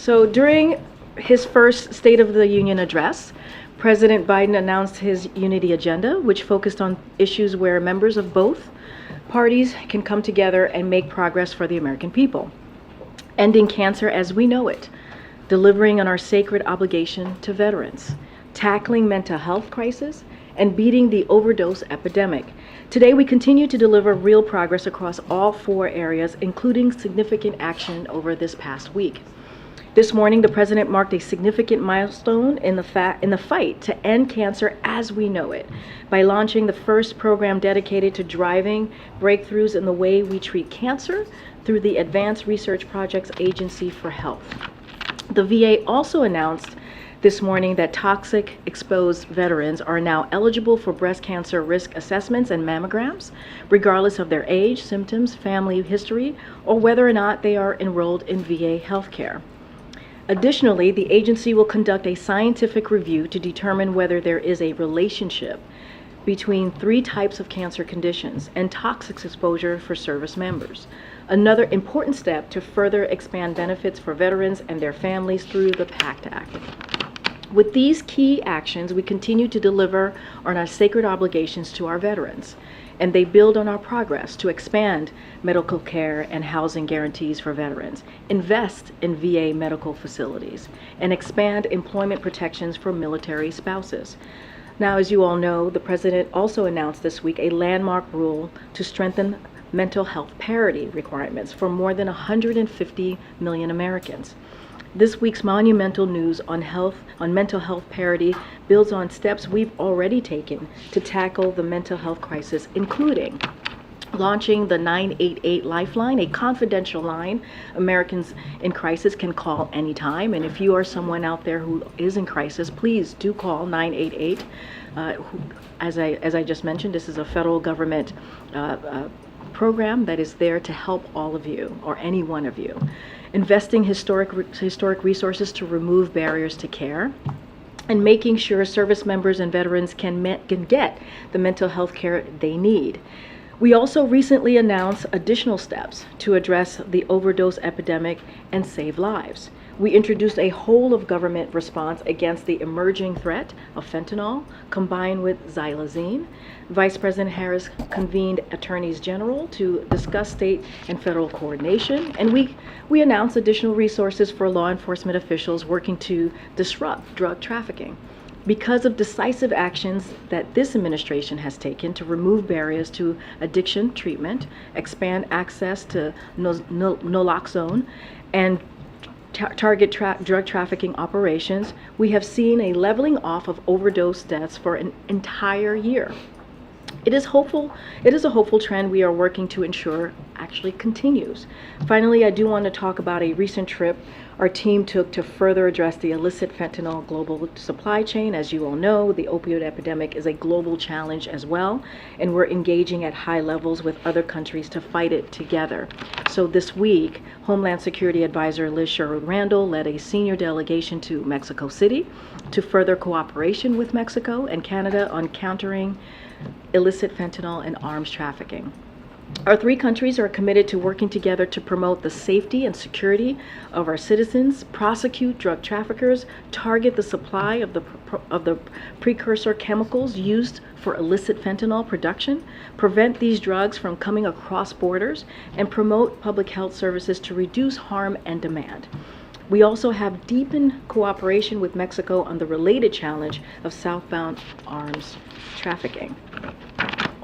So during his first State of the Union address, President Biden announced his unity agenda, which focused on issues where members of both parties can come together and make progress for the American people. Ending cancer as we know it, delivering on our sacred obligation to veterans, tackling mental health crisis, and beating the overdose epidemic. Today, we continue to deliver real progress across all 4 areas, including significant action over this past week. This morning, the President marked a significant milestone in the fight to end cancer as we know it by launching the first program dedicated to driving breakthroughs in the way we treat cancer through the Advanced Research Projects Agency for Health. The VA also announced this morning that toxic exposed veterans are now eligible for breast cancer risk assessments and mammograms, regardless of their age, symptoms, family history, or whether or not they are enrolled in VA healthcare. Additionally, the agency will conduct a scientific review to determine whether there is a relationship between 3 types of cancer conditions and toxic exposure for service members. Another important step to further expand benefits for veterans and their families through the PACT Act. With these key actions, we continue to deliver on our sacred obligations to our veterans, and they build on our progress to expand medical care and housing guarantees for veterans, invest in VA medical facilities, and expand employment protections for military spouses. Now, as you all know, the President also announced this week a landmark rule to strengthen mental health parity requirements for more than 150 million Americans. This week's monumental news on mental health parity builds on steps we've already taken to tackle the mental health crisis, including launching the 988 Lifeline, a confidential line Americans in crisis can call anytime. And if you are someone out there who is in crisis, please do call 988. As I just mentioned, this is a federal government program that is there to help all of you, or any one of you. Investing historic resources to remove barriers to care, and making sure service members and veterans can get the mental health care they need. We also recently announced additional steps to address the overdose epidemic and save lives. We introduced a whole of government response against the emerging threat of fentanyl combined with xylazine. Vice President Harris convened attorneys general to discuss state and federal coordination, and we announced additional resources for law enforcement officials working to disrupt drug trafficking. Because of decisive actions that this administration has taken to remove barriers to addiction treatment, expand access to naloxone, and target drug trafficking operations, we have seen a leveling off of overdose deaths for an entire year. It is a hopeful trend we are working to ensure actually continues. Finally, I do want to talk about a recent trip our team took to further address the illicit fentanyl global supply chain. As you all know, the opioid epidemic is a global challenge as well, and we're engaging at high levels with other countries to fight it together. So this week, Homeland Security Advisor Liz Sherwood Randall led a senior delegation to Mexico City to further cooperation with Mexico and Canada on countering illicit fentanyl and arms trafficking. Our 3 countries are committed to working together to promote the safety and security of our citizens, prosecute drug traffickers, target the supply of the precursor chemicals used for illicit fentanyl production, prevent these drugs from coming across borders, and promote public health services to reduce harm and demand. We also have deepened cooperation with Mexico on the related challenge of southbound arms trafficking.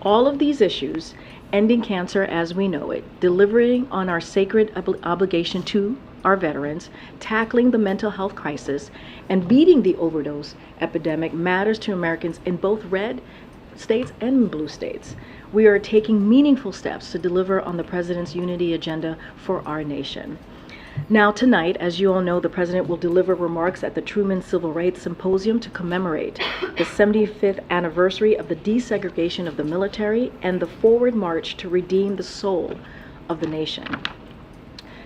All of these issues, ending cancer as we know it, delivering on our sacred obligation to our veterans, tackling the mental health crisis, and beating the overdose epidemic matters to Americans in both red states and blue states. We are taking meaningful steps to deliver on the President's unity agenda for our nation. Now tonight, as you all know, the President will deliver remarks at the Truman Civil Rights Symposium to commemorate the 75th anniversary of the desegregation of the military and the forward march to redeem the soul of the nation.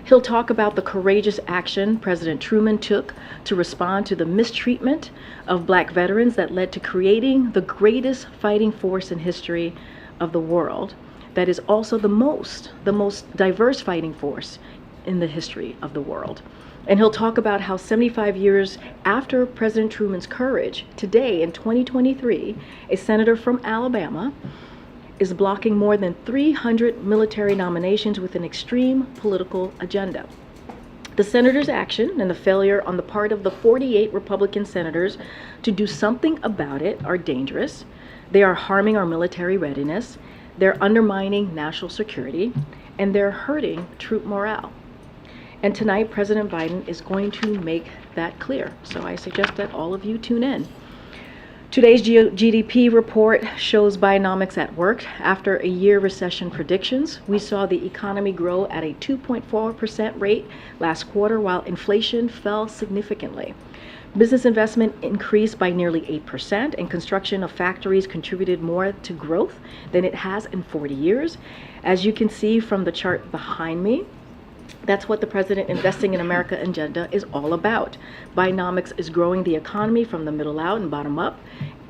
He'll talk about the courageous action President Truman took to respond to the mistreatment of Black veterans that led to creating the greatest fighting force in history of the world, that is also the most diverse fighting force in the history of the world. And he'll talk about how 75 years after President Truman's courage, today in 2023, a senator from Alabama is blocking more than 300 military nominations with an extreme political agenda. The senator's action and the failure on the part of the 48 Republican senators to do something about it are dangerous. They are harming our military readiness, they're undermining national security, and they're hurting troop morale. And tonight, President Biden is going to make that clear. So I suggest that all of you tune in. Today's GDP report shows Bidenomics at work. After a year recession predictions, we saw the economy grow at a 2.4% rate last quarter, while inflation fell significantly. Business investment increased by nearly 8%, and construction of factories contributed more to growth than it has in 40 years. As you can see from the chart behind me, that's what the President Investing in America agenda is all about. Bidenomics is growing the economy from the middle out and bottom up,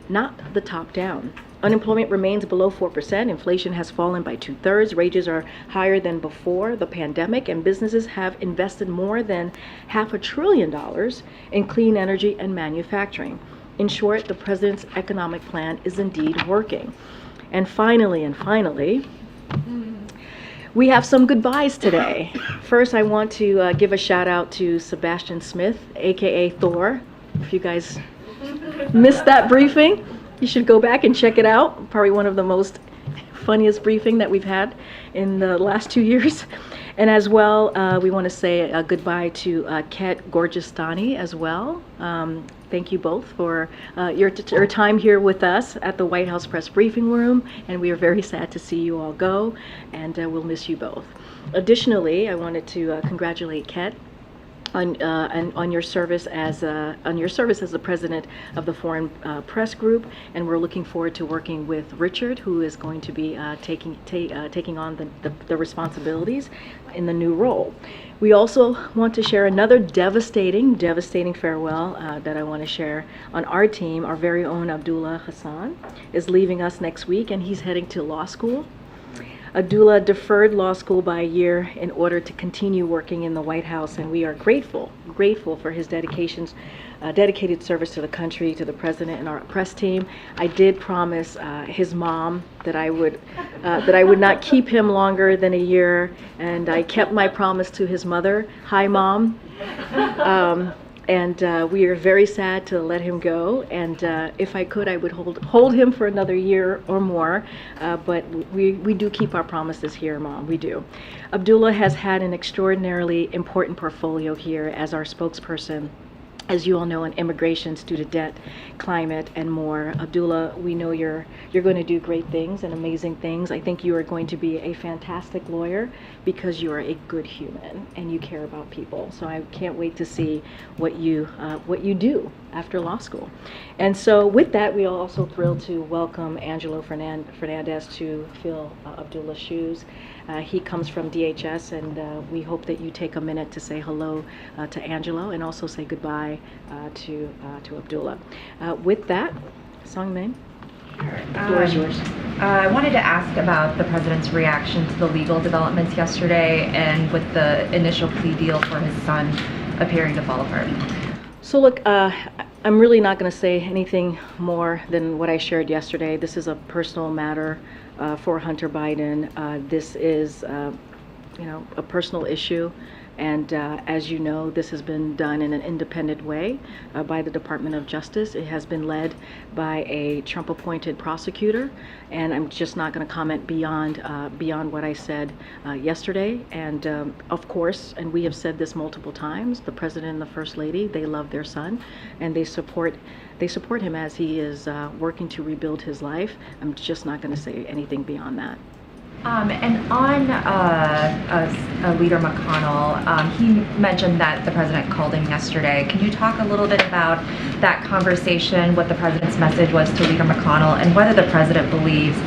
not the top down. Unemployment remains below 4%. Inflation has fallen by 2/3. Wages are higher than before the pandemic, and businesses have invested more than $500 billion in clean energy and manufacturing. In short, the President's economic plan is indeed working. And finally, we have some goodbyes today. First, I want to give a shout out to Sebastian Smith, aka Thor. If you guys missed that briefing, you should go back and check it out. Probably one of the most funniest briefing that we've had in the last 2 years. And as well, we want to say a goodbye to Ket Gorgistani as well. Thank you both for your time here with us at the White House Press Briefing Room, and we are very sad to see you all go, and we'll miss you both. Additionally, I wanted to congratulate Ket on your service as the president of the Foreign Press Group, and we're looking forward to working with Richard, who is going to be taking on the responsibilities in the new role. We also want to share another devastating farewell that I want to share on our team. Our very own Abdullah Hassan is leaving us next week, and he's heading to law school. Abdullah deferred law school by a year in order to continue working in the White House, and we are grateful for his dedicated service to the country, to the president, and our press team. I did promise his mom that I would not keep him longer than a year, and I kept my promise to his mother. Hi, Mom. And we are very sad to let him go, and if I could, I would hold him for another year or more, but we do keep our promises here, Mom, we do. Abdullah has had an extraordinarily important portfolio here as our spokesperson, as you all know, on immigration, student debt, climate, and more. Abdullah, we know you're going to do great things and amazing things. I think you are going to be a fantastic lawyer because you are a good human and you care about people. So I can't wait to see what you do after law school. And so with that, we are also thrilled to welcome Angelo Fernandez to fill Abdullah's shoes. He comes from DHS, and we hope that you take a minute to say hello to Angelo and also say goodbye to Abdullah. With that, Song Ming, the floor is yours. I wanted to ask about the president's reaction to the legal developments yesterday and with the initial plea deal for his son appearing to fall apart. So look, I'm really not going to say anything more than what I shared yesterday. This is a personal matter for Hunter Biden. This is, a personal issue, and as you know, this has been done in an independent way by the Department of Justice. It has been led by a Trump-appointed prosecutor, and I'm just not going to comment beyond what I said yesterday. And of course, and we have said this multiple times, the President and the First Lady, they love their son, and they support him as he is working to rebuild his life. I'm just not going to say anything beyond that. And on Leader McConnell, he mentioned that the president called him yesterday. Can you talk a little bit about that conversation, what the president's message was to Leader McConnell, and whether the president believes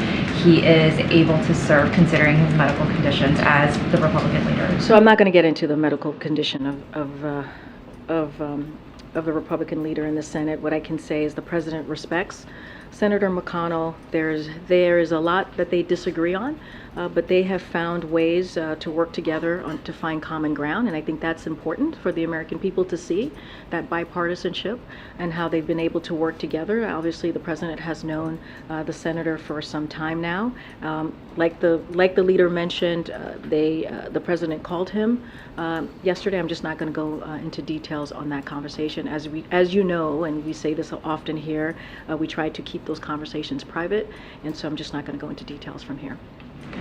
he is able to serve considering his medical conditions as the Republican leader? So I'm not going to get into the medical condition of the Republican leader in the Senate. What I can say is the president respects Senator McConnell, there is a lot that they disagree on, but they have found ways to work together to find common ground, and I think that's important for the American people to see, that bipartisanship and how they've been able to work together. Obviously, the president has known the senator for some time now. Like the leader mentioned, the president called him yesterday. I'm just not going to go into details on that conversation. As you know, and we say this often here, we try to keep those conversations private, and so I'm just not going to go into details from here.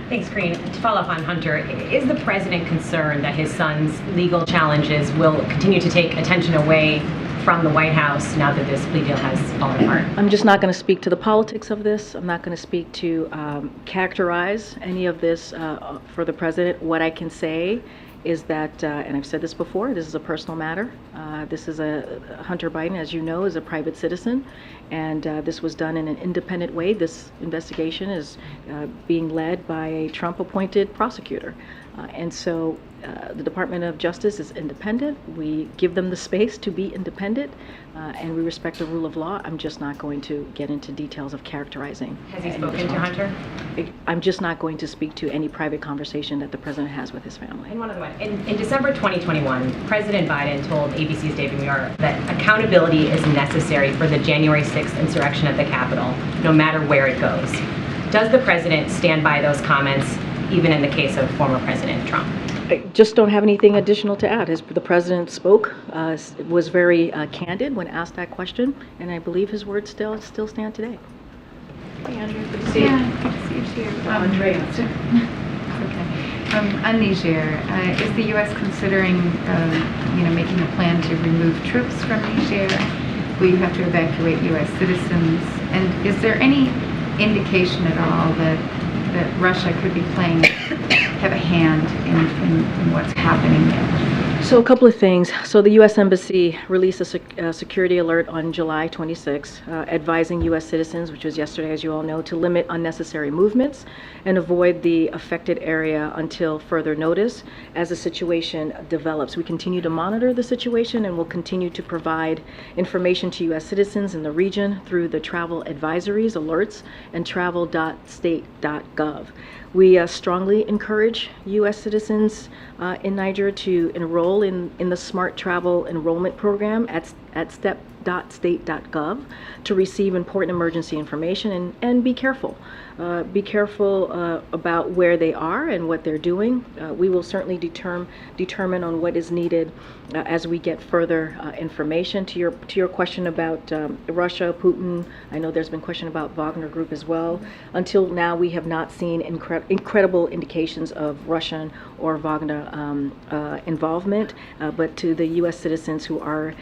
Thanks, Karine. To follow up on Hunter, is the president concerned that his son's legal challenges will continue to take attention away from the White House now that this plea deal has fallen apart? I'm just not going to speak to the politics of this. I'm not going to speak to characterize any of this for the president. What I can say is that, and I've said this before, this is a personal matter. This is Hunter Biden, as you know, is a private citizen, and this was done in an independent way. This investigation is being led by a Trump-appointed prosecutor. And so the Department of Justice is independent. We give them the space to be independent, and we respect the rule of law. I'm just not going to get into details of characterizing. Has he spoken to Hunter? I'm just not going to speak to any private conversation that the president has with his family. And one other one. In December 2021, President Biden told ABC's David Muir that accountability is necessary for the January 6th insurrection at the Capitol, no matter where it goes. Does the president stand by those comments, even in the case of former President Trump? I just don't have anything additional to add. The president spoke, was very candid when asked that question, and I believe his words still stand today. Hey, Andrea, good to see you. Yeah, good to see you too. Andrea. Okay. On Niger, is the U.S. considering, making a plan to remove troops from Niger? Will you have to evacuate U.S. citizens? And is there any indication at all that Russia could be have a hand in what's happening there? So a couple of things. So the U.S. Embassy released a security alert on July 26, advising U.S. citizens, which was yesterday, as you all know, to limit unnecessary movements and avoid the affected area until further notice as the situation develops. We continue to monitor the situation and will continue to provide information to U.S. citizens in the region through the travel advisories, alerts, and travel.state.gov. We strongly encourage U.S. citizens in Niger to enroll in the Smart Travel Enrollment Program at step.state.gov to receive important emergency information and be careful. Be careful about where they are and what they're doing. We will certainly determine on what is needed as we get further information. To your question about Russia, Putin, I know there's been question about Wagner Group as well. Until now, we have not seen incredible indications of Russian or Wagner involvement, but to the U.S. citizens who are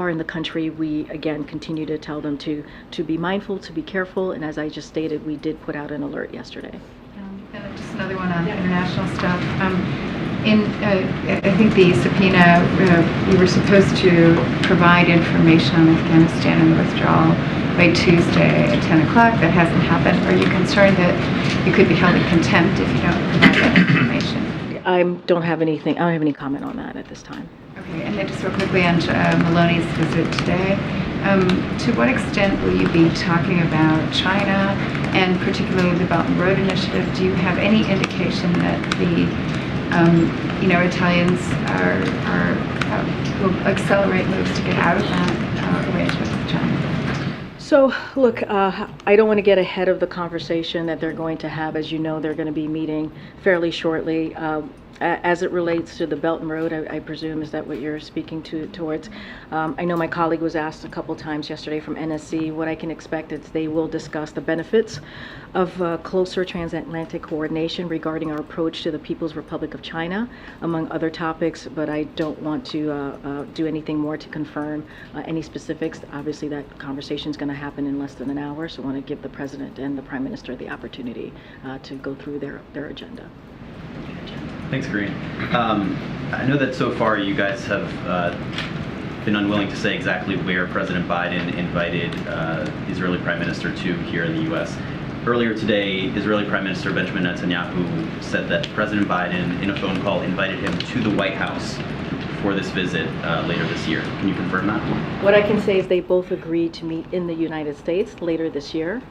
in the country, we again continue to tell them to be mindful, to be careful, and as I just stated, we did put out an alert yesterday. And just another one on international stuff. I think the subpoena, we were supposed to provide information on Afghanistan and the withdrawal by Tuesday at 10 o'clock. That hasn't happened. Are you concerned that you could be held in contempt if you don't provide that information? I don't have any comment on that at this time. Okay, and then just real quickly on Maloney's visit today, to what extent will you be talking about China and particularly the Belt and Road Initiative? Do you have any indication that the Italians will accelerate moves to get out of that arrangement with China? So, look, I don't want to get ahead of the conversation that they're going to have. As you know, they're going to be meeting fairly shortly. As it relates to the Belt and Road, I presume, is that what you're speaking towards? I know my colleague was asked a couple times yesterday from NSC. What I can expect is they will discuss the benefits of closer transatlantic coordination regarding our approach to the People's Republic of China, among other topics, but I don't want to do anything more to confirm any specifics. Obviously, that conversation is going to happen in less than an hour, so I want to give the President and the Prime Minister the opportunity to go through their agenda. Thanks, Karine. I know that so far you guys have been unwilling to say exactly where President Biden invited the Israeli Prime Minister to here in the U.S. Earlier today, Israeli Prime Minister Benjamin Netanyahu said that President Biden, in a phone call, invited him to the White House for this visit later this year. Can you confirm that? What I can say is they both agreed to meet in the United States later this year.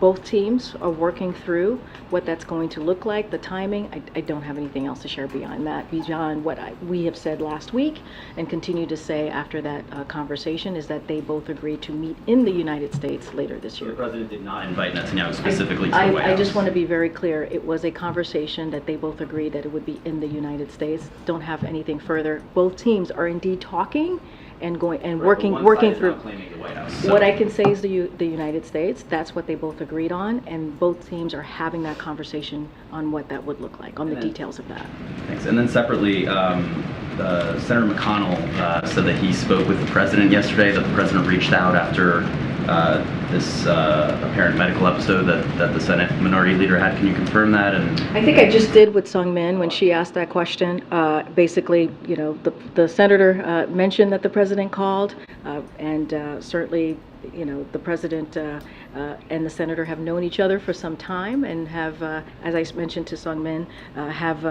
Both teams are working through what that's going to look like, the timing. I don't have anything else to share beyond that, beyond what we have said last week and continue to say after that conversation is that they both agreed to meet in the United States later this year. The president did not invite Netanyahu specifically to the White House. I just want to be very clear. It was a conversation that they both agreed that it would be in the United States. Don't have anything further. Both teams are indeed talking and going and working through. Claiming the White House, so. What I can say is the United States. That's what they both agreed on, and both teams are having that conversation on what that would look like, on the details of that. Thanks. And then separately, Senator McConnell said that he spoke with the president yesterday. That the president reached out after this apparent medical episode that the Senate Minority Leader had. Can you confirm that? And I think I just did with Sung Min when she asked that question. Basically, you know, the senator mentioned that the president called, and certainly, you know, the president and the senator have known each other for some time and have, as I mentioned to Sung Min, have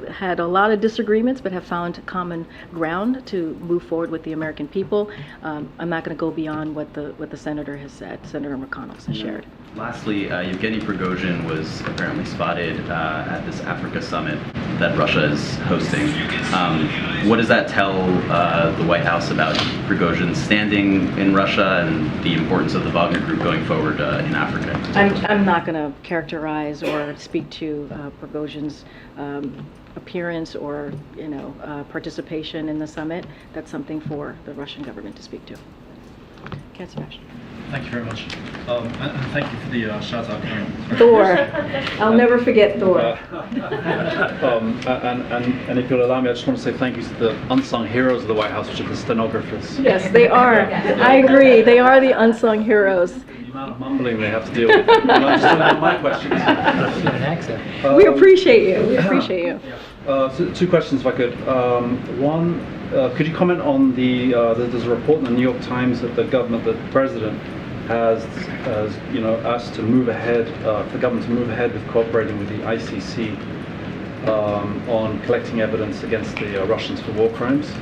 had a lot of disagreements, but have found common ground to move forward with the American people. I'm not going to go beyond what the senator has said, Senator McConnell has shared. Lastly, Yevgeny Prigozhin was apparently spotted at this Africa summit that Russia is hosting. What does that tell the White House about Prigozhin's standing in Russia and the importance of the Wagner Group going forward in Africa? I'm not going to characterize or speak to Prigozhin's appearance or, you know, participation in the summit. That's something for the Russian government to speak to. Ken Sebastian. Thank you very much. And thank you for the shout out, Karine. Thor. I'll never forget Thor. And if you'll allow me, I just want to say thank you to the unsung heroes of the White House, which are the stenographers. Yes, they are. I agree. They are the unsung heroes. The amount of mumbling they have to deal with. I'm just answering my questions. We appreciate you. We appreciate you. So two questions, if I could. One, could you comment on there's a report in the New York Times that the president has you know, asked to move ahead, for the government to move ahead with cooperating with the ICC on collecting evidence against the Russians for war crimes.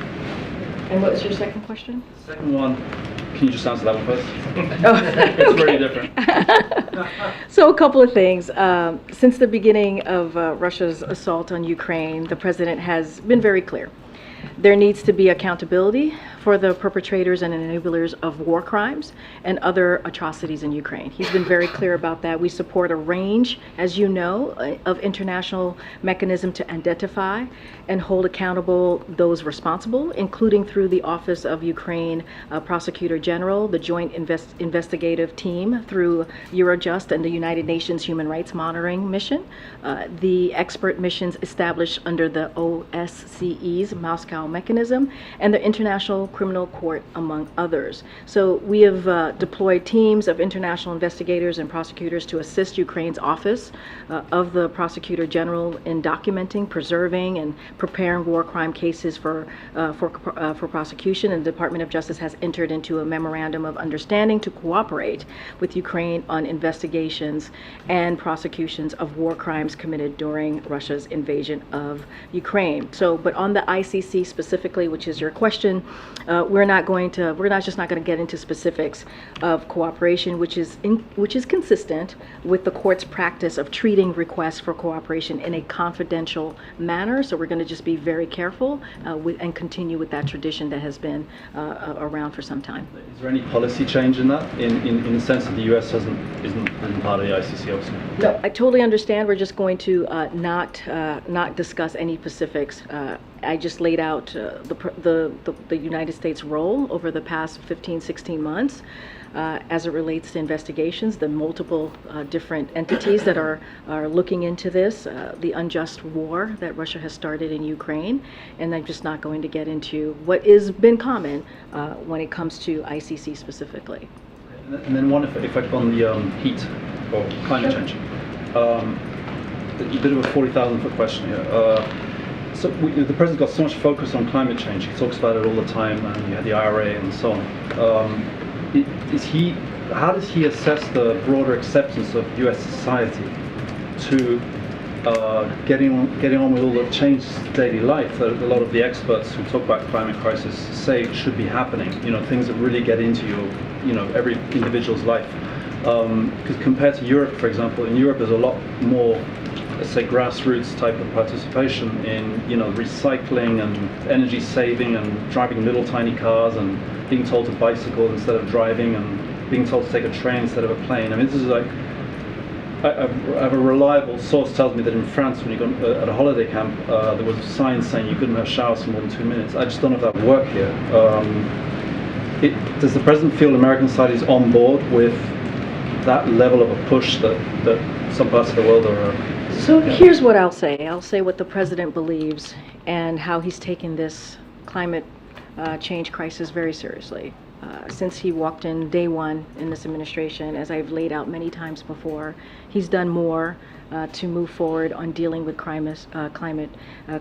And what was your second question? Second one, can you just answer that one first? Oh, It's very different. So a couple of things. Since the beginning of Russia's assault on Ukraine, the president has been very clear. There needs to be accountability for the perpetrators and enablers of war crimes and other atrocities in Ukraine. He's been very clear about that. We support a range, as you know, of international mechanisms to identify and hold accountable those responsible, including through the Office of Ukraine Prosecutor General, the Joint Investigative Team through Eurojust and the United Nations Human Rights Monitoring Mission, the expert missions established under the OSCE's Moscow mechanism, and the International Criminal Court, among others. So we have deployed teams of international investigators and prosecutors to assist Ukraine's Office of the Prosecutor General in documenting, preserving, and preparing war crime cases for prosecution. And the Department of Justice has entered into a memorandum of understanding to cooperate with Ukraine on investigations and prosecutions of war crimes committed during Russia's invasion of Ukraine. So, but on the ICC specifically, which is your question, we're not just not going to get into specifics of cooperation, which is consistent with the court's practice of treating requests for cooperation in a confidential manner. So we're going to just be very careful and continue with that tradition that has been around for some time. Is there any policy change in that, in the sense that the U.S. isn't part of the ICC, obviously? No, I totally understand. We're just going to not discuss any specifics. I just laid out the United States role over the past 15, 16 months as it relates to investigations, the multiple different entities that are looking into this, the unjust war that Russia has started in Ukraine, and I'm just not going to get into what has been common when it comes to ICC specifically. And then one effect on the heat or climate change. A bit of a 40,000-foot question here. So the president got so much focus on climate change. He talks about it all the time, and you had the IRA and so on. How does he assess the broader acceptance of U.S. society to getting on with all the changes to daily life that a lot of the experts who talk about climate crisis say should be happening. Things that really get into every individual's life. Because compared to Europe, for example, in Europe there's a lot more, let's say, grassroots type of participation in recycling and energy saving and driving little tiny cars and being told to bicycle instead of driving and being told to take a train instead of a plane. I mean, this is like, I have a reliable source tells me that in France, when you go at a holiday camp, there was a sign saying you couldn't have showers for more than 2 minutes. I just don't know if that would work here. Does the president feel American society is on board with that level of a push that some parts of the world are? So here's what I'll say. I'll say what the president believes and how he's taken this climate change crisis very seriously. Since he walked in day one in this administration, as I've laid out many times before, he's done more to move forward on dealing with climate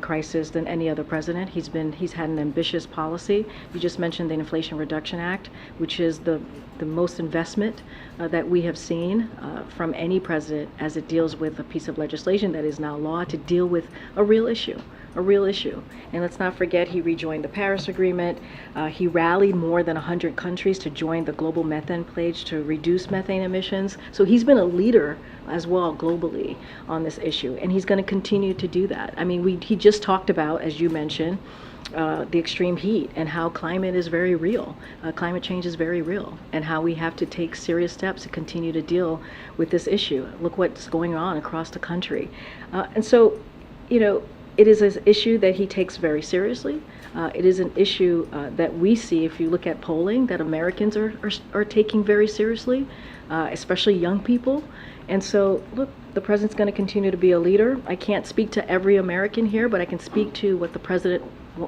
crisis than any other president. He's had an ambitious policy. You just mentioned the Inflation Reduction Act, which is the most investment that we have seen from any president as it deals with a piece of legislation that is now law to deal with a real issue. And let's not forget, he rejoined the Paris Agreement. He rallied more than 100 countries to join the global methane pledge to reduce methane emissions. So he's been a leader as well globally on this issue, and he's going to continue to do that. I mean, he just talked about, as you mentioned, the extreme heat and how climate is very real. Climate change is very real, and how we have to take serious steps to continue to deal with this issue. Look what's going on across the country. And so, it is an issue that he takes very seriously. It is an issue that we see, if you look at polling, that Americans are taking very seriously, especially young people. And so, look, the president's going to continue to be a leader. I can't speak to every American here, but I can speak to what the president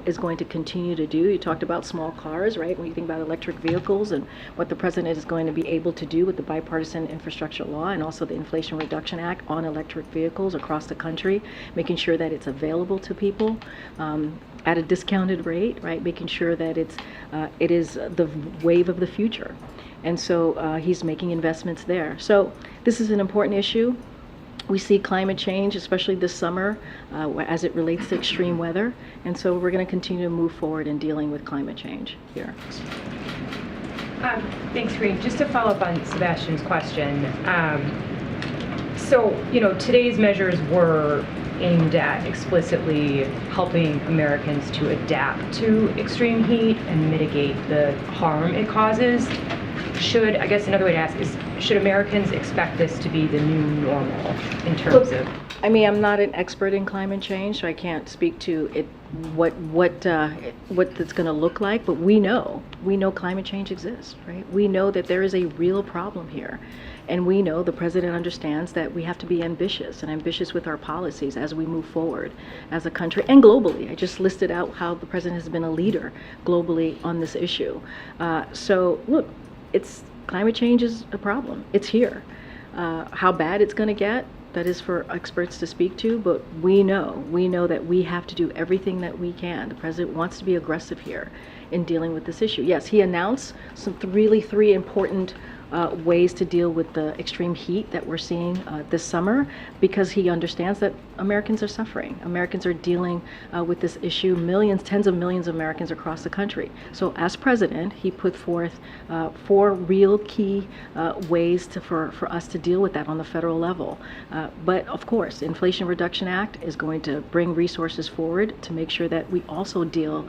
is going to continue to do. You talked about small cars, right? When you think about electric vehicles and what the president is going to be able to do with the bipartisan infrastructure law and also the Inflation Reduction Act on electric vehicles across the country, making sure that it's available to people at a discounted rate, right? Making sure that it is the wave of the future. And so he's making investments there. So this is an important issue. We see climate change, especially this summer, as it relates to extreme weather. And so we're going to continue to move forward in dealing with climate change here. Thanks, Karine. Just to follow up on Sebastian's question. So, today's measures were aimed at explicitly helping Americans to adapt to extreme heat and mitigate the harm it causes. I guess another way to ask is, should Americans expect this to be the new normal in terms of? I mean, I'm not an expert in climate change, so I can't speak to it, what it's going to look like. But we know climate change exists, right? We know that there is a real problem here, and we know the president understands that we have to be ambitious with our policies as we move forward as a country and globally. I just listed out how the president has been a leader globally on this issue. So look. Climate change is a problem. It's here. How bad it's going to get, that is for experts to speak to, but we know that we have to do everything that we can. The president wants to be aggressive here in dealing with this issue. Yes, he announced three important ways to deal with the extreme heat that we're seeing this summer, because he understands that Americans are suffering. Americans are dealing with this issue, tens of millions of Americans across the country. So as president, he put forth 4 real key ways for us to deal with that on the federal level. But of course, the Inflation Reduction Act is going to bring resources forward to make sure that we also deal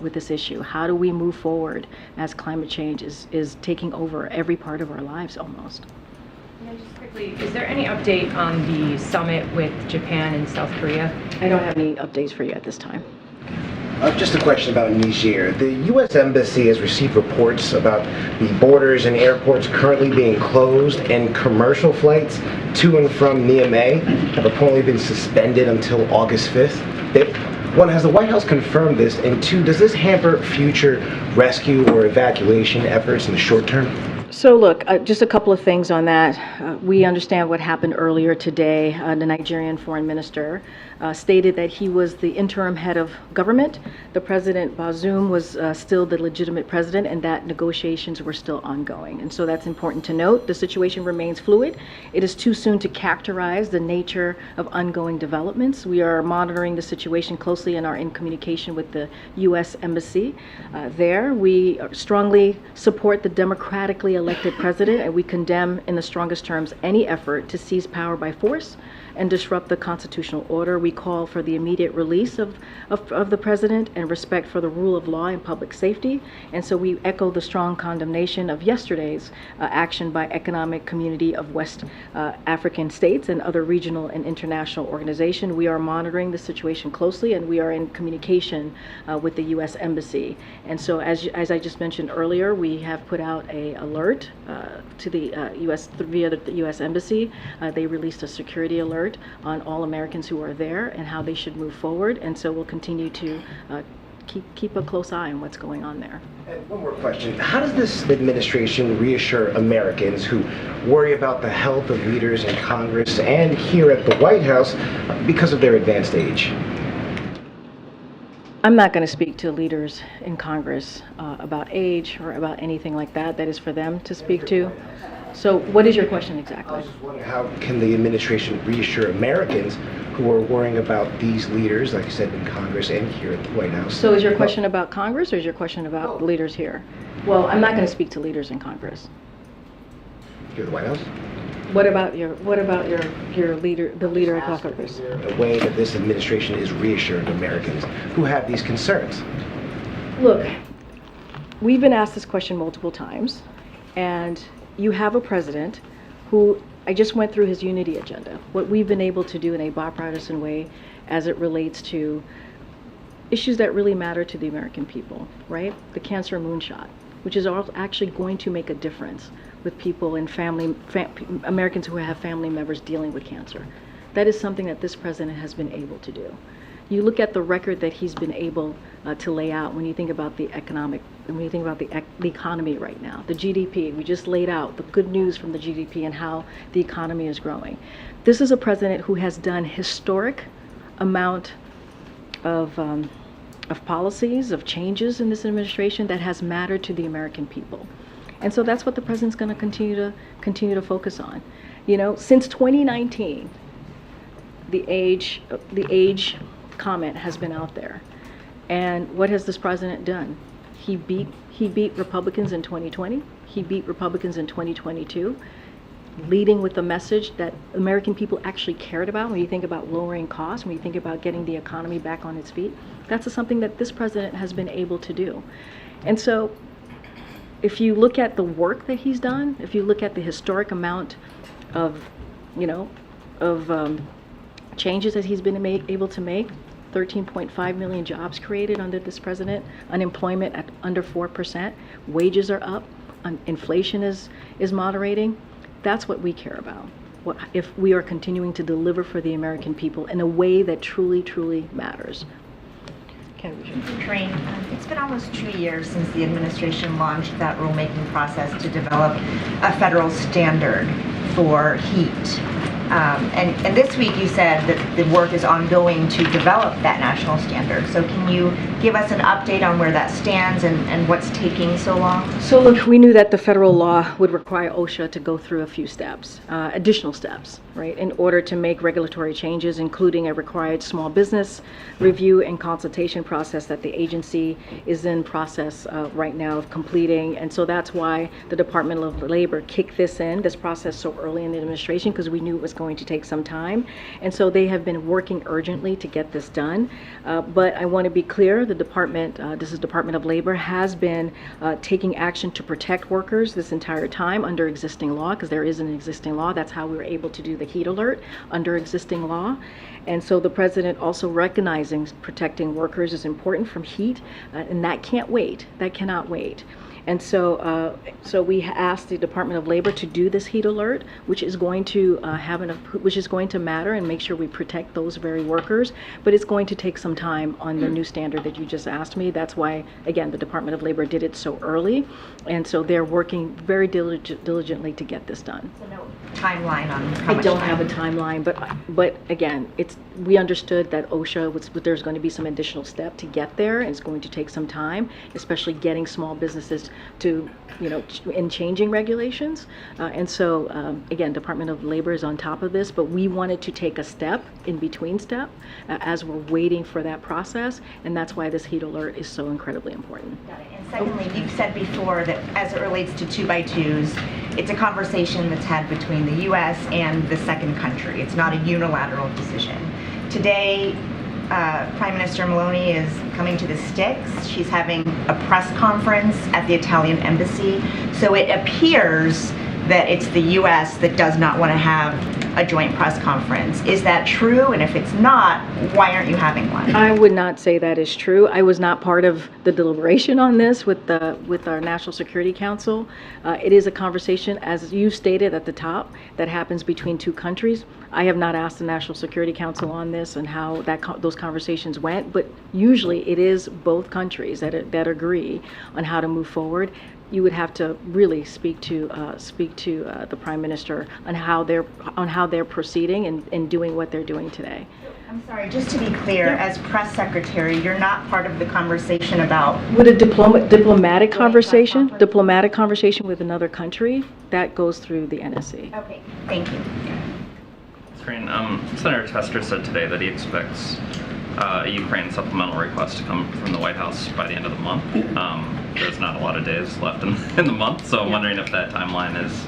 with this issue. How do we move forward as climate change is taking over every part of our lives almost? And then just quickly, is there any update on the summit with Japan and South Korea? I don't have any updates for you at this time. Just a question about Niger. The U.S. Embassy has received reports about the borders and airports currently being closed, and commercial flights to and from Niamey have apparently been suspended until August 5th. One, has the White House confirmed this? And 2, does this hamper future rescue or evacuation efforts in the short term? So look, just a couple of things on that. We understand what happened earlier today. The Nigerian foreign minister stated that he was the interim head of government. The President Bazoum was still the legitimate president, and that negotiations were still ongoing. And so that's important to note. The situation remains fluid. It is too soon to characterize the nature of ongoing developments. We are monitoring the situation closely and are in communication with the U.S. Embassy there. We strongly support the democratically elected president, and we condemn in the strongest terms any effort to seize power by force and disrupt the constitutional order. We call for the immediate release of the president and respect for the rule of law and public safety. And so we echo the strong condemnation of yesterday's action by Economic Community of West African States and other regional and international organizations. We are monitoring the situation closely, and we are in communication with the U.S. Embassy. And so as I just mentioned earlier, we have put out an alert to the U.S. via the U.S. Embassy. They released a security alert on all Americans who are there and how they should move forward. And so we'll continue to keep a close eye on what's going on there. And one more question. How does this administration reassure Americans who worry about the health of leaders in Congress and here at the White House because of their advanced age? I'm not going to speak to leaders in Congress about age or about anything like that. That is for them to speak to. So what is your question I exactly? was just wondering, how can the administration reassure Americans who are worrying about these leaders, like I said, in Congress and here at the White House? So is your question about Congress, or is your question about leaders here? Well, I'm not going to speak to leaders in Congress. Here at the White House? What about your leader, the leader of Congress? A way that this administration is reassuring Americans who have these concerns. Look, we've been asked this question multiple times, and you have a president who, I just went through his unity agenda, what we've been able to do in a bipartisan way as it relates to issues that really matter to the American people, right? The cancer moonshot, which is actually going to make a difference with people and Americans who have family members dealing with cancer. That is something that this president has been able to do. You look at the record that he's been able to lay out when you think about the economy right now, the GDP. We just laid out the good news from the GDP and how the economy is growing. This is a president who has done historic amount of policies, of changes in this administration that has mattered to the American people. And so that's what the president's going to continue to focus on. You know, since 2019, the age comment has been out there. And what has this president done? He beat Republicans in 2020. He beat Republicans in 2022, leading with the message that American people actually cared about. When you think about lowering costs, when you think about getting the economy back on its feet, that's something that this president has been able to do. And so if you look at the work that he's done, if you look at the historic amount of, changes that he's been able to make, 13.5 million jobs created under this president, unemployment at under 4%, wages are up, inflation is moderating. That's what we care about. If we are continuing to deliver for the American people in a way that truly, truly matters. Karine, it's been almost 2 years since the administration launched that rulemaking process to develop a federal standard for heat. And this week you said that the work is ongoing to develop that national standard. So can you give us an update on where that stands and what's taking so long? So look, we knew that the federal law would require OSHA to go through a few steps, additional steps, right, in order to make regulatory changes, including a required small business review and consultation process that the agency is in process right now of completing. And so that's why the Department of Labor kicked this process so early in the administration, because we knew it was going to take some time. And so they have been working urgently to get this done. But I want to be clear, the department, this is Department of Labor, has been taking action to protect workers this entire time under existing law, because there is an existing law. That's how we were able to do the heat alert under existing law. And so the president also recognizing protecting workers is important from heat, and that can't wait. That cannot wait. And so we asked the Department of Labor to do this heat alert, which is going to which is going to matter and make sure we protect those very workers. But it's going to take some time on the new standard that you just asked me. That's why, again, the Department of Labor did it so early, and so they're working very diligently to get this done. So no timeline on how I much don't time? have a timeline, but again, we understood that OSHA there's going to be some additional step to get there, and it's going to take some time, especially getting small businesses to, in changing regulations. And so, again, Department of Labor is on top of this, but we wanted to take a step, in between step, as we're waiting for that process, and that's why this heat alert is so incredibly important. Got it. And secondly, you've said before that as it relates to 2x2s, it's a conversation that's had between the U.S. and the second country. It's not a unilateral decision. Today, Prime Minister Meloni is coming to the sticks. She's having a press conference at the Italian embassy. So it appears that it's the U.S. that does not want to have a joint press conference. Is that true? And if it's not, why aren't you having one? I would not say that is true. I was not part of the deliberation on this with our National Security Council. It is a conversation, as you stated at the top, that happens between two countries. I have not asked the National Security Council on this and how those conversations went, but usually it is both countries that agree on how to move forward. You would have to really speak to the Prime Minister on how they're proceeding and doing what they're doing today. I'm sorry, just to be clear, as press secretary, you're not part of the conversation about... With a diplomatic conversation with another country, that goes through the NSC. Okay, thank you. Karine, Senator Tester said today that he expects a Ukraine supplemental request to come from the White House by the end of the month. There's not a lot of days left in the month, so I'm wondering if that timeline is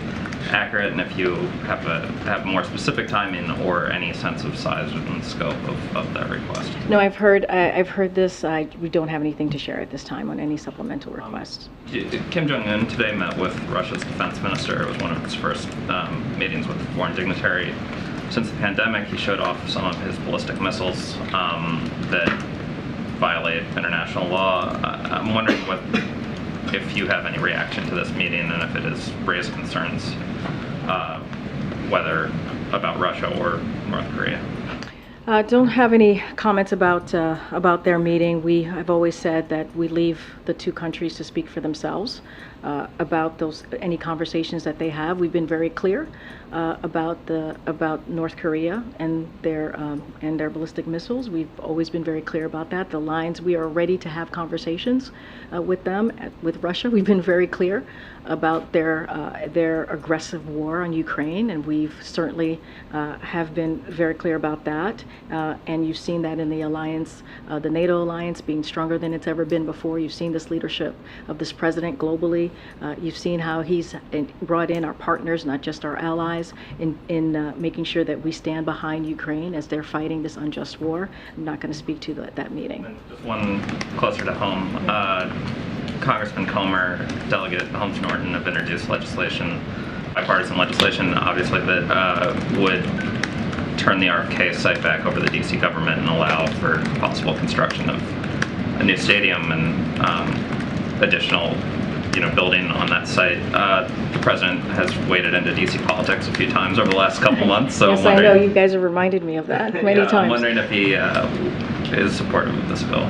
accurate and if you have more specific timing or any sense of size and scope of that request. No, I've heard this. We don't have anything to share at this time on any supplemental requests. Kim Jong-un today met with Russia's defense minister. It was one of his first meetings with a foreign dignitary since the pandemic. He showed off some of his ballistic missiles that violate international law. I'm wondering if you have any reaction to this meeting and if it has raised concerns, whether about Russia or North Korea. Don't have any comments about their meeting. We have always said that we leave the two countries to speak for themselves about any conversations that they have. We've been very clear about North Korea and their ballistic missiles. We've always been very clear about that. The lines, we are ready to have conversations with them. With Russia, we've been very clear about their aggressive war on Ukraine, and we've certainly have been very clear about that. And you've seen that in the alliance, the NATO alliance being stronger than it's ever been before. You've seen this leadership of this president globally. You've seen how he's brought in our partners, not just our allies, in making sure that we stand behind Ukraine as they're fighting this unjust war. I'm not going to speak to that meeting. And just one closer to home. Congressman Comer, Delegate Holmes Norton have introduced legislation, bipartisan legislation, obviously, that would turn the RFK site back over to the DC government and allow for possible construction of a new stadium and additional building on that site. The president has waded into DC politics a few times over the last couple months. So yes, I know. You guys have reminded me of that many times. I'm wondering if he is supportive of this bill.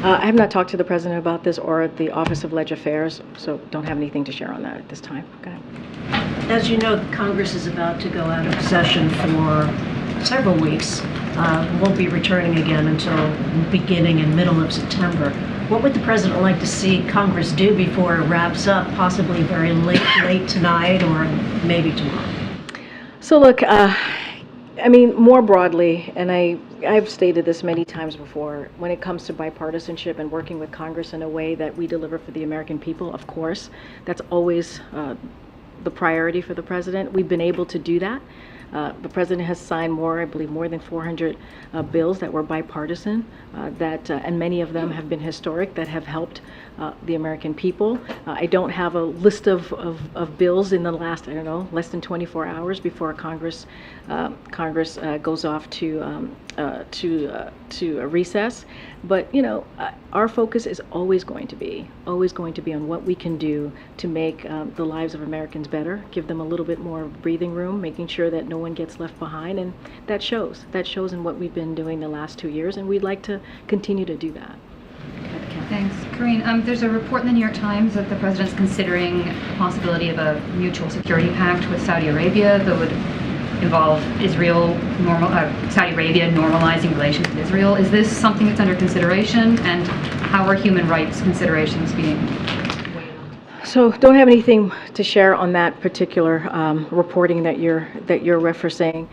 I have not talked to the president about this or the Office of Leg Affairs, so don't have anything to share on that at this time. Go ahead. As you know, Congress is about to go out of session for several weeks. Won't be returning again until beginning and middle of September. What would the president like to see Congress do before it wraps up, possibly very late tonight or maybe tomorrow? So look, more broadly, and I've stated this many times before, when it comes to bipartisanship and working with Congress in a way that we deliver for the American people, of course, that's always the priority for the president. We've been able to do that The president has signed I believe more than 400 bills that were bipartisan, and many of them have been historic, that have helped the American people. I don't have a list of bills in the last, I don't know, less than 24 hours before Congress goes off to a recess. But our focus is always going to be on what we can do to make the lives of Americans better, give them a little bit more breathing room, making sure that no one gets left behind, and that shows in what we've been doing the last 2 years, and we'd like to continue to do that. Thanks. Karine, there's a report in the New York Times that the president's considering the possibility of a mutual security pact with Saudi Arabia that would involve Saudi Arabia normalizing relations with Israel. Is this something that's under consideration, and how are human rights considerations being weighed on? So don't have anything to share on that particular reporting that you're referencing.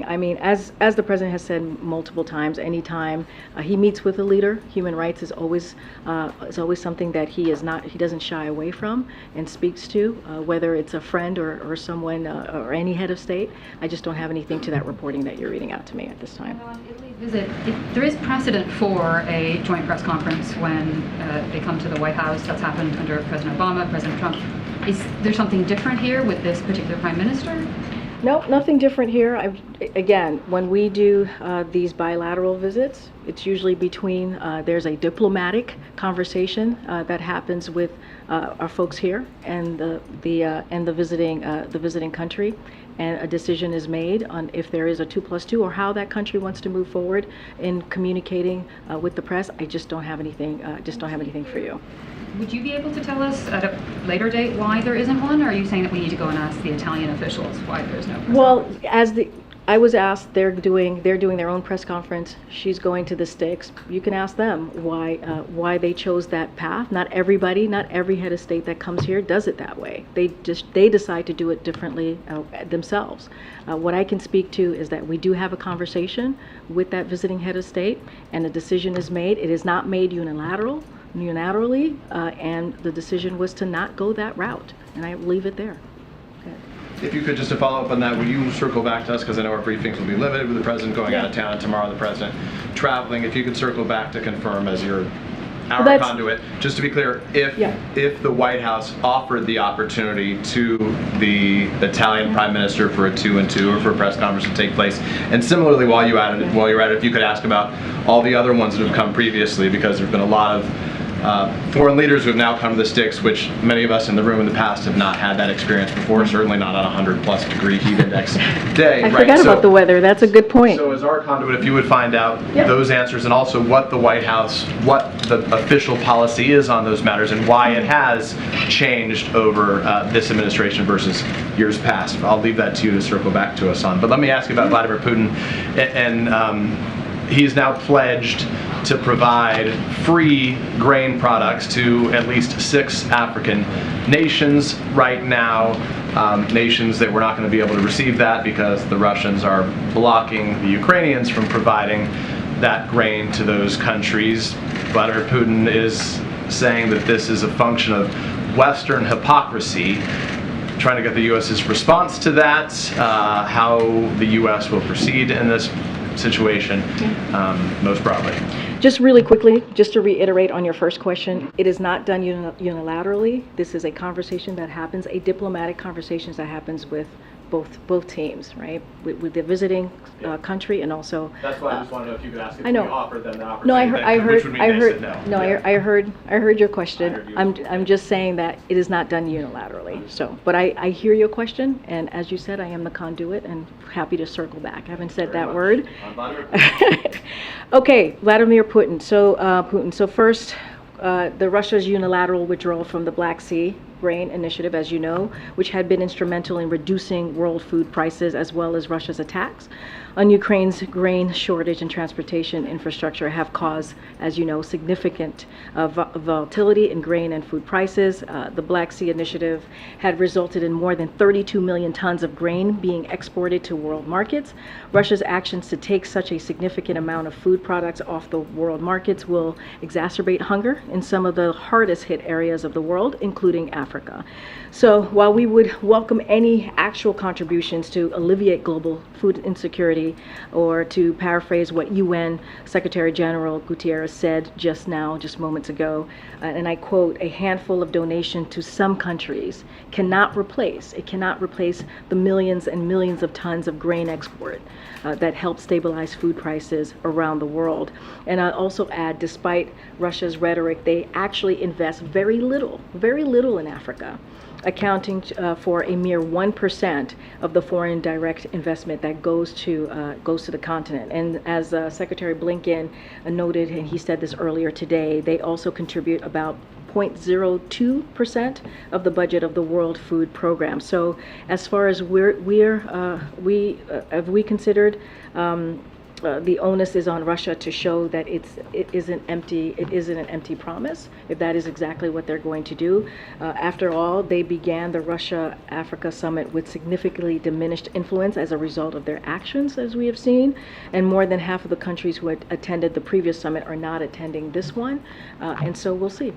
I mean, as the president has said multiple times, anytime he meets with a leader, human rights is always something that he doesn't shy away from and speaks to, whether it's a friend or someone or any head of state. I just don't have anything to that reporting that you're reading out to me at this time. On Italy's visit, there is precedent for a joint press conference when they come to the White House. That's happened under President Obama, President Trump. Is there something different here with this particular prime minister? No, nothing different here. Again, when we do these bilateral visits, it's usually between, there's a diplomatic conversation that happens with our folks here and the visiting country, and a decision is made on if there is a 2+2 or how that country wants to move forward in communicating with the press. I just don't have anything. For you. Would you be able to tell us at a later date why there isn't one, or are you saying that we need to go and ask the Italian officials why there's no press conference? I was asked, they're doing their own press conference. She's going to the sticks. You can ask them why they chose that path. Not every head of state that comes here does it that way. They decide to do it differently themselves. What I can speak to is that we do have a conversation with that visiting head of state, and a decision is made. It is not made unilaterally, and the decision was to not go that route, and I leave it there. Okay. If you could, just to follow up on that, will you circle back to us, because I know our briefings will be limited with the president going out of town, tomorrow the president traveling. If you could circle back to confirm as our conduit, just to be clear, if the White House offered the opportunity to the Italian Prime Minister for a 2-2 or for a press conference to take place, and similarly while you're at it, if you could ask about all the other ones that have come previously, because there's been a lot of foreign leaders who have now come to the sticks, which many of us in the room in the past have not had that experience before, certainly not on a 100+ degree heat index day. I forgot about the weather. That's a good point. So as our conduit, if you would find out those answers, and also what the White House, what the official policy is on those matters, and why it has changed over this administration versus years past. I'll leave that to you to circle back to us on. But let me ask you about Vladimir Putin, and he's now pledged to provide free grain products to at least 6 African nations right now. Nations that we're not going to be able to receive that because the Russians are blocking the Ukrainians from providing that grain to those countries. Vladimir Putin is saying that this is a function of Western hypocrisy. Trying to get the U.S.'s response to that, how the U.S. will proceed in this situation, most broadly. Just really quickly, just to reiterate on your first question, it is not done unilaterally. This is a conversation that happens, a diplomatic conversation that happens with both teams, right? With the visiting country, and also. That's why I just wanted to know if you could ask if we offered them the opportunity. No, I heard your question. I'm just saying that it is not done unilaterally. So, but I hear your question, and as you said, I am the conduit, and happy to circle back. I haven't said that word. Okay, Vladimir Putin. So first, the Russia's unilateral withdrawal from the Black Sea Grain Initiative, as you know, which had been instrumental in reducing world food prices, as well as Russia's attacks on Ukraine's grain shortage and transportation infrastructure, have caused, as you know, significant volatility in grain and food prices. The Black Sea Initiative had resulted in more than 32 million tons of grain being exported to world markets. Russia's actions to take such a significant amount of food products off the world markets will exacerbate hunger in some of the hardest hit areas of the world, including Africa. Africa. So while we would welcome any actual contributions to alleviate global food insecurity, or to paraphrase what UN Secretary General Gutierrez said just moments ago, and I quote, "A handful of donation to some countries cannot replace the millions and millions of tons of grain export that help stabilize food prices around the world." And I also add, despite Russia's rhetoric, they actually invest very little in Africa, accounting for a mere 1% of the foreign direct investment that goes to the continent. And as Secretary Blinken noted, and he said this earlier today, they also contribute about 0.02% of the budget of the World Food Program. So as far as have we considered, the onus is on Russia to show that it isn't an empty promise, if that is exactly what they're going to do. After all, they began the Russia-Africa Summit with significantly diminished influence as a result of their actions, as we have seen, and more than half of the countries who had attended the previous summit are not attending this one, and so we'll see.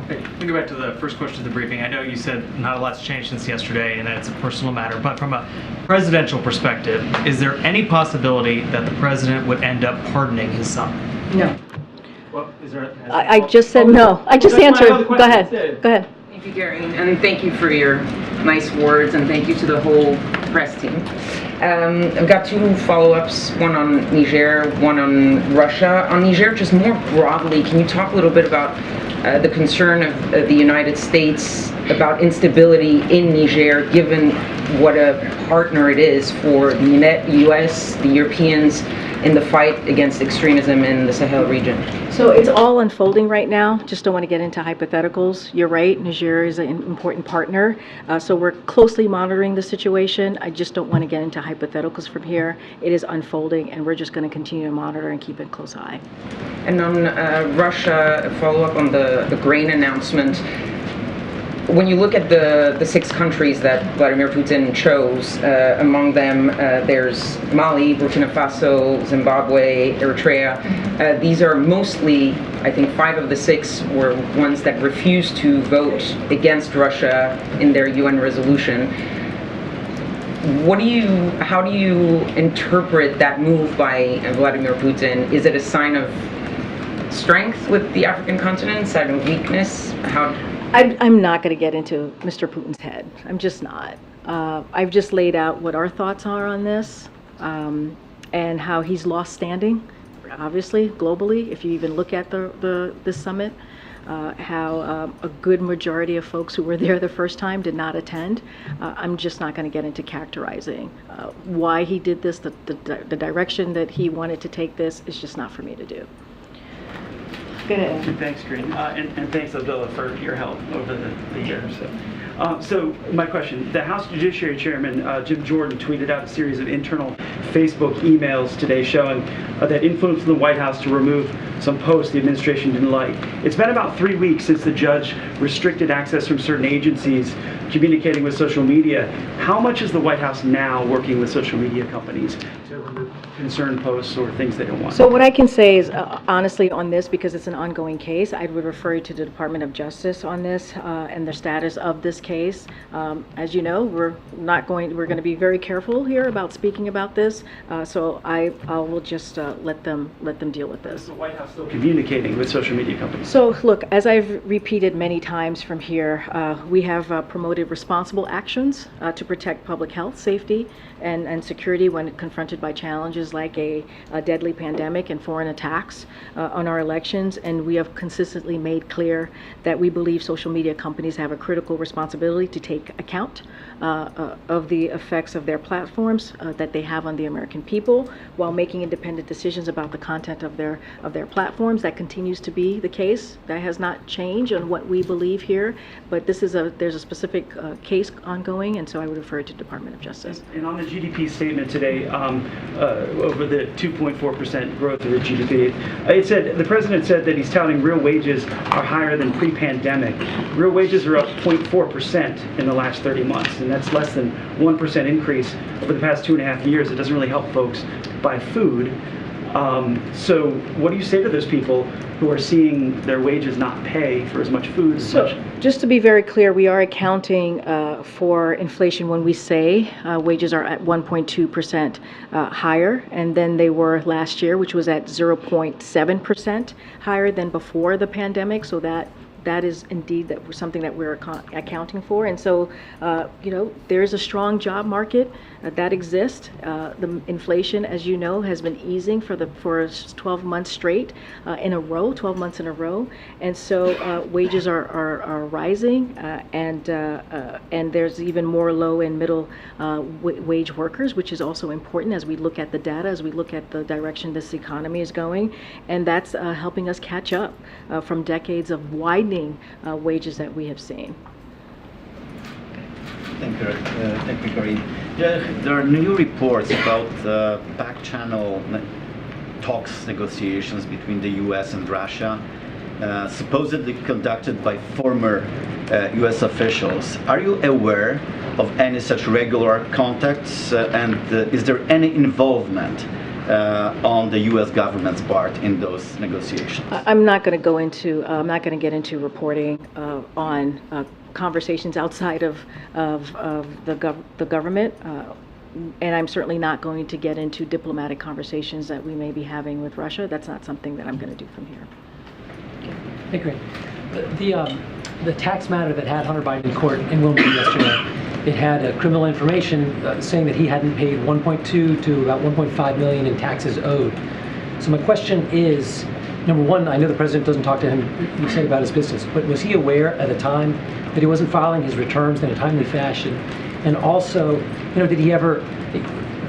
Hey, we go back to the first question of the briefing. I know you said not a lot's changed since yesterday and that it's a personal matter, but from a presidential perspective, is there any possibility that the president would end up pardoning his son? No. Well, is there? I just said no. I just answered. Go ahead. Go ahead. Thank you, Karine, and thank you for your nice words, and thank you to the whole press team. I've got two follow-ups, one on Niger, one on Russia. On Niger, just more broadly, can you talk a little bit about the concern of the United States about instability in Niger, given what a partner it is for the U.S., the Europeans, in the fight against extremism in the Sahel region? So it's all unfolding right now. Just don't want to get into hypotheticals. You're right, Niger is an important partner. So we're closely monitoring the situation. I just don't want to get into hypotheticals from here. It is unfolding, and we're just going to continue to monitor and keep a close eye. And on Russia, a follow-up on the grain announcement. When you look at the 6 countries that Vladimir Putin chose, among them there's Mali, Burkina Faso, Zimbabwe, Eritrea. These are mostly, I think 5 of the 6 were ones that refused to vote against Russia in their UN resolution. How do you interpret that move by Vladimir Putin? Is it a sign of strength with the African continent, sign of weakness? I'm not going to get into Mr. Putin's head. I'm just not. I've just laid out what our thoughts are on this, and how he's lost standing, obviously, globally. If you even look at this summit, how a good majority of folks who were there the first time did not attend. I'm just not going to get into characterizing why he did this. The direction that he wanted to take this is just not for me to do. Thanks, Karine, and thanks, Abdullah, for your help over the years. So my question, the House Judiciary Chairman, Jim Jordan, tweeted out a series of internal Facebook emails today showing that influence in the White House to remove some posts the administration didn't like. It's been about 3 weeks since the judge restricted access from certain agencies communicating with social media. How much is the White House now working with social media companies to remove concerned posts or things they don't want? So what I can say is, honestly, on this, because it's an ongoing case, I would refer you to the Department of Justice on this and the status of this case. As you know, we're going to be very careful here about speaking about this. So I will just let them deal with this. Is the White House still communicating with social media companies? So look, as I've repeated many times from here, we have promoted responsible actions to protect public health, safety, and security when confronted by challenges like a deadly pandemic and foreign attacks on our elections. And we have consistently made clear that we believe social media companies have a critical responsibility to take account of the effects of their platforms that they have on the American people while making independent decisions about the content of their platforms. That continues to be the case. That has not changed on what we believe here, but there's a specific case ongoing, and so I would refer to Department of Justice. And on the GDP statement today, over the 2.4% growth of the GDP, it said, the president said that he's touting real wages are higher than pre-pandemic. Real wages are up 0.4% in the last 30 months, and that's less than 1% increase over the past 2.5 years. It doesn't really help folks buy food. So what do you say to those people who are seeing their wages not pay for as much food as much? Just to be very clear, we are accounting for inflation when we say wages are at 1.2% higher, and then they were last year, which was at 0.7% higher than before the pandemic. So that is indeed something that we're accounting for. And so, there is a strong job market that exists. The inflation, as you know, has been easing for 12 months straight in a row, 12 months in a row. And so wages are rising, and there's even more low and middle wage workers, which is also important as we look at the data, as we look at the direction this economy is going. And that's helping us catch up from decades of widening wages that we have seen. Thank you, Karine. There are new reports about back-channel talks, negotiations between the U.S. and Russia, supposedly conducted by former U.S. officials. Are you aware of any such regular contacts, and is there any involvement on the U.S. government's part in those negotiations? I'm not going to get into reporting on conversations outside of the government, and I'm certainly not going to get into diplomatic conversations that we may be having with Russia. That's not something that I'm going to do from here. Hey, Karine. The tax matter that had Hunter Biden in court in Wilmington yesterday, it had criminal information saying that he hadn't paid 1.2 to about 1.5 million in taxes owed. So my question is, number one, I know the president doesn't talk to him, you said, about his business, but was he aware at the time that he wasn't filing his returns in a timely fashion? And also, did he ever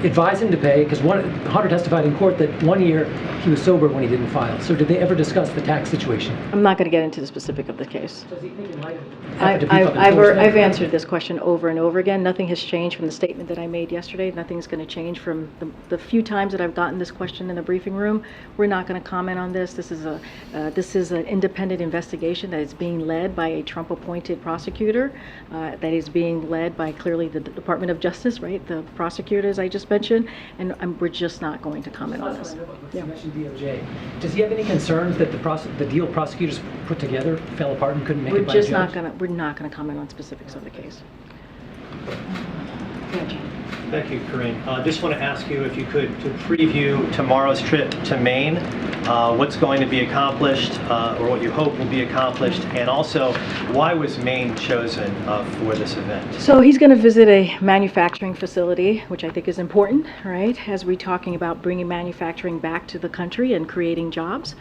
advise him to pay? Because Hunter testified in court that 1 year he was sober when he didn't file. So did they ever discuss the tax situation? I'm not going to get into the specific of the case. Does he think in light of I've answered this question over and over again. Nothing has changed from the statement that I made yesterday. Nothing's going to change from the few times that I've gotten this question in the briefing room. We're not going to comment on this. This is an independent investigation that is being led by a Trump-appointed prosecutor, that is being led by clearly the Department of Justice, right? The prosecutors I just mentioned, and we're just not going to comment on this. You mentioned DOJ. Does he have any concerns that the deal prosecutors put together fell apart and couldn't make it by a judge? We're not going to comment on specifics of the case. Thank you, Karine. Just want to ask you if you could to preview tomorrow's trip to Maine, what's going to be accomplished, or what you hope will be accomplished, and also why was Maine chosen for this event? So he's going to visit a manufacturing facility, which I think is important, right? As we're talking about bringing manufacturing back to the country and creating jobs,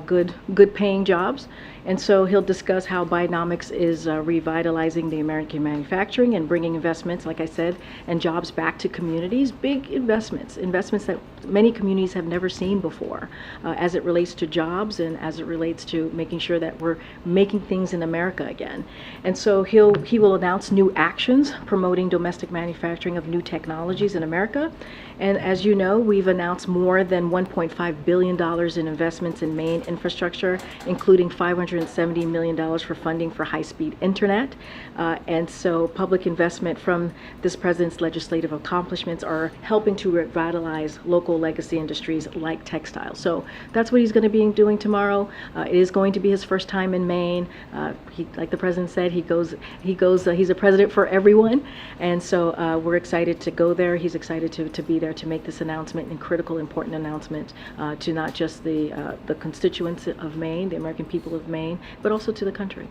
good paying jobs. And so he'll discuss how Bidenomics is revitalizing the American manufacturing and bringing investments, like I said, and jobs back to communities. Big investments that many communities have never seen before, as it relates to jobs and as it relates to making sure that we're making things in America again. And so he will announce new actions promoting domestic manufacturing of new technologies in America. And as you know, we've announced more than $1.5 billion in investments in Maine infrastructure, including $570 million for funding for high-speed internet. And so public investment from this president's legislative accomplishments are helping to revitalize local legacy industries like textiles. So that's what he's going to be doing tomorrow. It is going to be his first time in Maine. Like the president said, he's a president for everyone. And so we're excited to go there. He's excited to be there to make this announcement, and critical, important announcement to not just the constituents of Maine, the American people of Maine, but also to the country.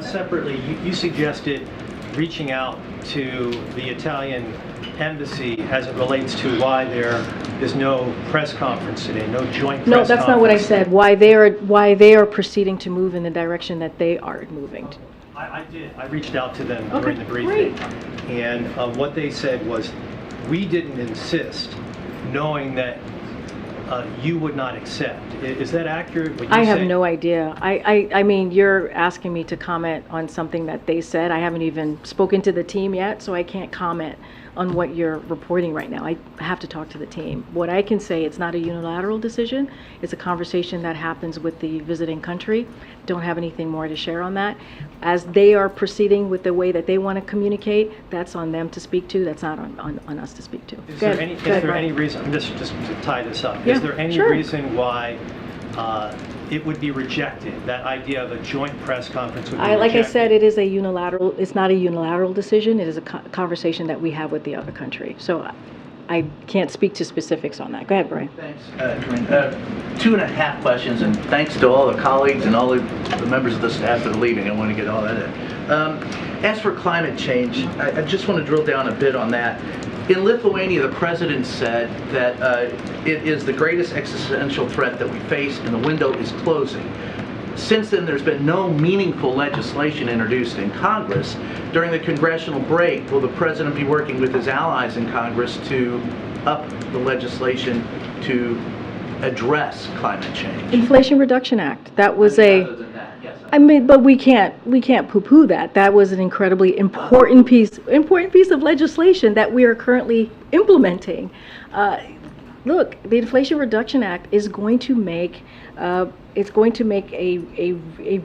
Separately, you suggested reaching out to the Italian embassy as it relates to why there is no press conference today, no joint press conference. No, that's not what I said. Why they are proceeding to move in the direction that they are moving. I did. I reached out to them during the briefing, and what they said was, we didn't insist, knowing that you would not accept. Is that accurate? I have no idea. I mean, you're asking me to comment on something that they said. I haven't even spoken to the team yet, so I can't comment on what you're reporting right now. I have to talk to the team. What I can say, it's not a unilateral decision. It's a conversation that happens with the visiting country. Don't have anything more to share on that. As they are proceeding with the way that they want to communicate, that's on them to speak to. That's not on us to speak to. Is there any reason, just to tie this up, Yeah, is there any sure. reason why it would be rejected? That idea of a joint press conference would be Like I rejected? said, it is a unilateral, it's not a unilateral decision. It is a conversation that we have with the other country. So I can't speak to specifics on that. Go ahead, Brian. Thanks, Karine. 2.5 questions, and thanks to all the colleagues and all the members of the staff that are leaving. I want to get all that in. As for climate change, I just want to drill down a bit on that. In Lithuania, the president said that it is the greatest existential threat that we face, and the window is closing. Since then, there's been no meaningful legislation introduced in Congress. During the congressional break, will the president be working with his allies in Congress to up the legislation to address climate change? Inflation Reduction Act. That was Other than that, yes. I mean, but we can't poo-poo that. That was an incredibly important piece of legislation that we are currently implementing. Look, the Inflation Reduction Act is going to make a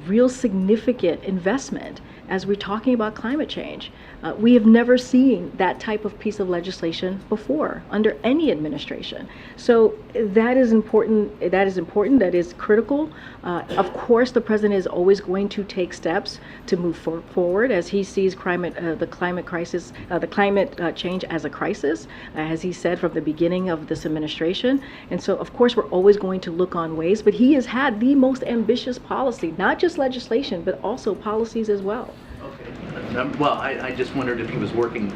real significant investment as we're talking about climate change. We have never seen that type of piece of legislation before under any administration. So that is important. That is critical. Of course, the president is always going to take steps to move forward as he sees the climate crisis, the climate change as a crisis, as he said from the beginning of this administration. And so, of course, we're always going to look on ways. But he has had the most ambitious policy, not just legislation, but also policies as well. Well, I just wondered if he was working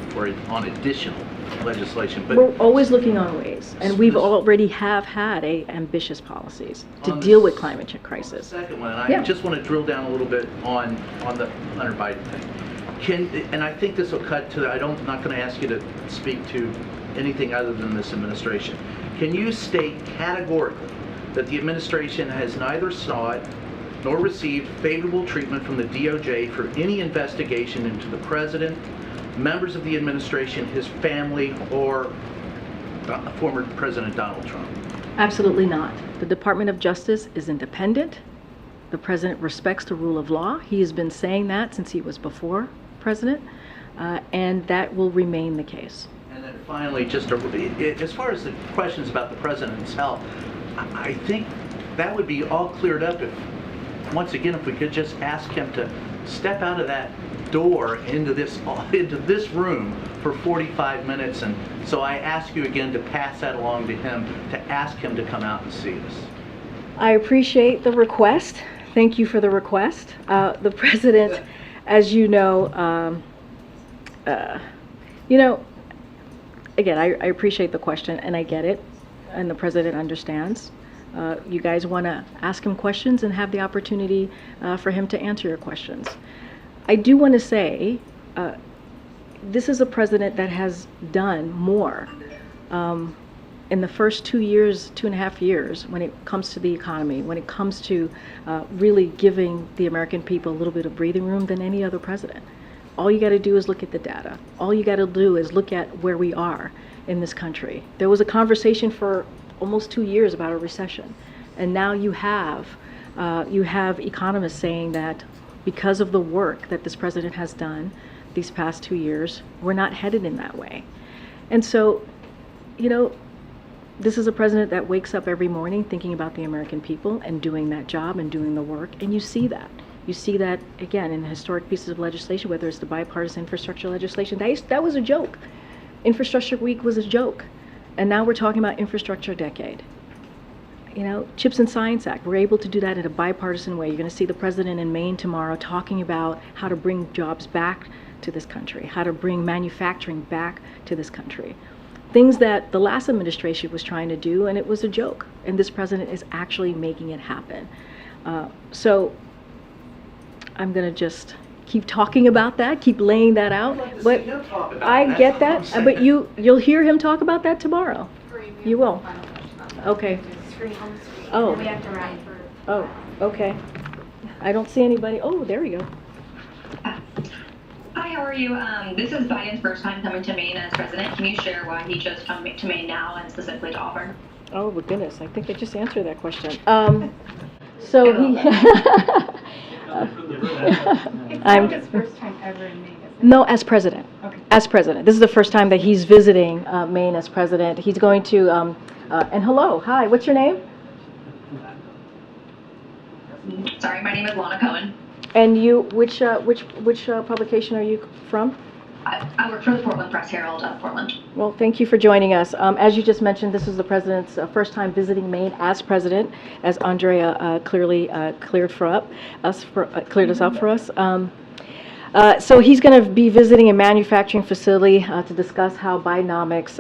on additional legislation, but We're always looking on ways, and we've already have had ambitious policies to deal with climate crisis. second one, and Yeah. I just want to drill down a little bit on the Hunter Biden thing. And I think this will cut to, I'm not going to ask you to speak to anything other than this administration. Can you state categorically that the administration has neither sought nor received favorable treatment from the DOJ for any investigation into the president, members of the administration, his family, or former President Donald Trump? Absolutely not. The Department of Justice is independent. The president respects the rule of law. He has been saying that since he was before president, and that will remain the case. And then finally, just as far as the questions about the president's health, I think that would be all cleared up if, once again, if we could just ask him to step out of that door into this room for 45 minutes. And so I ask you again to pass that along to him, to ask him to come out and see us. I appreciate the request. Thank you for the request. The president, as you know, again, I appreciate the question, and I get it, and the president understands. You guys want to ask him questions and have the opportunity for him to answer your questions. I do want to say, this is a president that has done more in the first 2.5 years, when it comes to the economy, when it comes to really giving the American people a little bit of breathing room than any other president. All you got to do is look at the data. All you got to do is look at where we are in this country. There was a conversation for almost 2 years about a recession, and now you have economists saying that because of the work that this president has done these past 2 years, we're not headed in that way. And so, this is a president that wakes up every morning thinking about the American people and doing that job and doing the work, and you see that. You see that, again, in historic pieces of legislation, whether it's the bipartisan infrastructure legislation. That was a joke. Infrastructure Week was a joke. And now we're talking about infrastructure decade. CHIPS and Science Act, we're able to do that in a bipartisan way. You're going to see the president in Maine tomorrow talking about how to bring jobs back to this country, how to bring manufacturing back to this country. Things that the last administration was trying to do, and it was a joke. And this president is actually making it happen. So I'm going to just keep talking about that, keep laying that out. But I get that, but you'll hear him talk about that tomorrow. You will. Okay. Oh. We have to wrap for. Oh, okay. I don't see anybody. Oh, there we go. Hi, how are you? This is Biden's first time coming to Maine as president. Can you share why he chose to come to Maine now and specifically to Auburn? Oh, my goodness. I think I just answered that question. So he... It's his first time ever in Maine. No, as president. Okay. As president. This is the first time that he's visiting Maine as president. He's going to, and hello, hi, what's your name? Sorry, my name is Lana Cohen. And you, which publication are you from? I work for the Portland Press Herald of Portland. Well, thank you for joining us. As you just mentioned, this is the president's first time visiting Maine as president, as Andrea clearly cleared us up for us. So he's going to be visiting a manufacturing facility to discuss how Bidenomics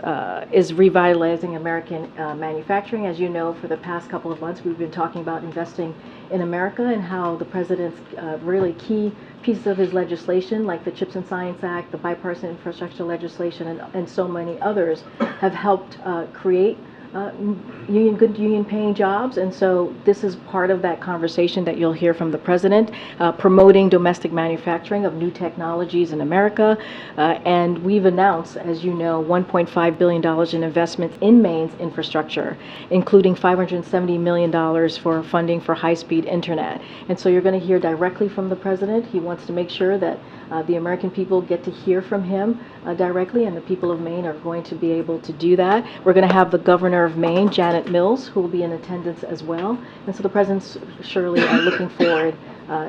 is revitalizing American manufacturing. As you know, for the past couple of months, we've been talking about investing in America and how the president's really key pieces of his legislation, like the CHIPS and Science Act, the bipartisan infrastructure legislation, and so many others, have helped create good union-paying jobs. And so this is part of that conversation that you'll hear from the president, promoting domestic manufacturing of new technologies in America. And we've announced, as you know, $1.5 billion in investments in Maine's infrastructure, including $570 million for funding for high-speed internet. And so you're going to hear directly from the president. He wants to make sure that the American people get to hear from him directly, and the people of Maine are going to be able to do that. We're going to have the governor of Maine, Janet Mills, who will be in attendance as well. And so the president's surely looking forward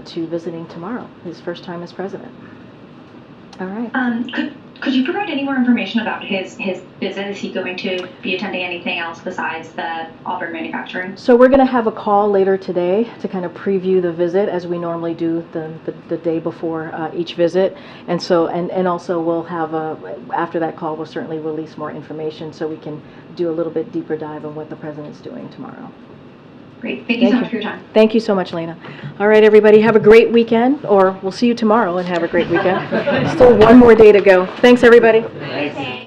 to visiting tomorrow, his first time as president. All right. Could you provide any more information about his visit? Is he going to be attending anything else besides the Auburn manufacturing? So we're going to have a call later today to kind of preview the visit, as we normally do the day before each visit. And so, and also we'll have after that call, we'll certainly release more information so we can do a little bit deeper dive on what the president's doing tomorrow. Great. Thank you so much for your time. Thank you so much, Lena. All right, everybody, have a great weekend, or we'll see you tomorrow and have a great weekend. Still one more day to go. Thanks, everybody. Thanks.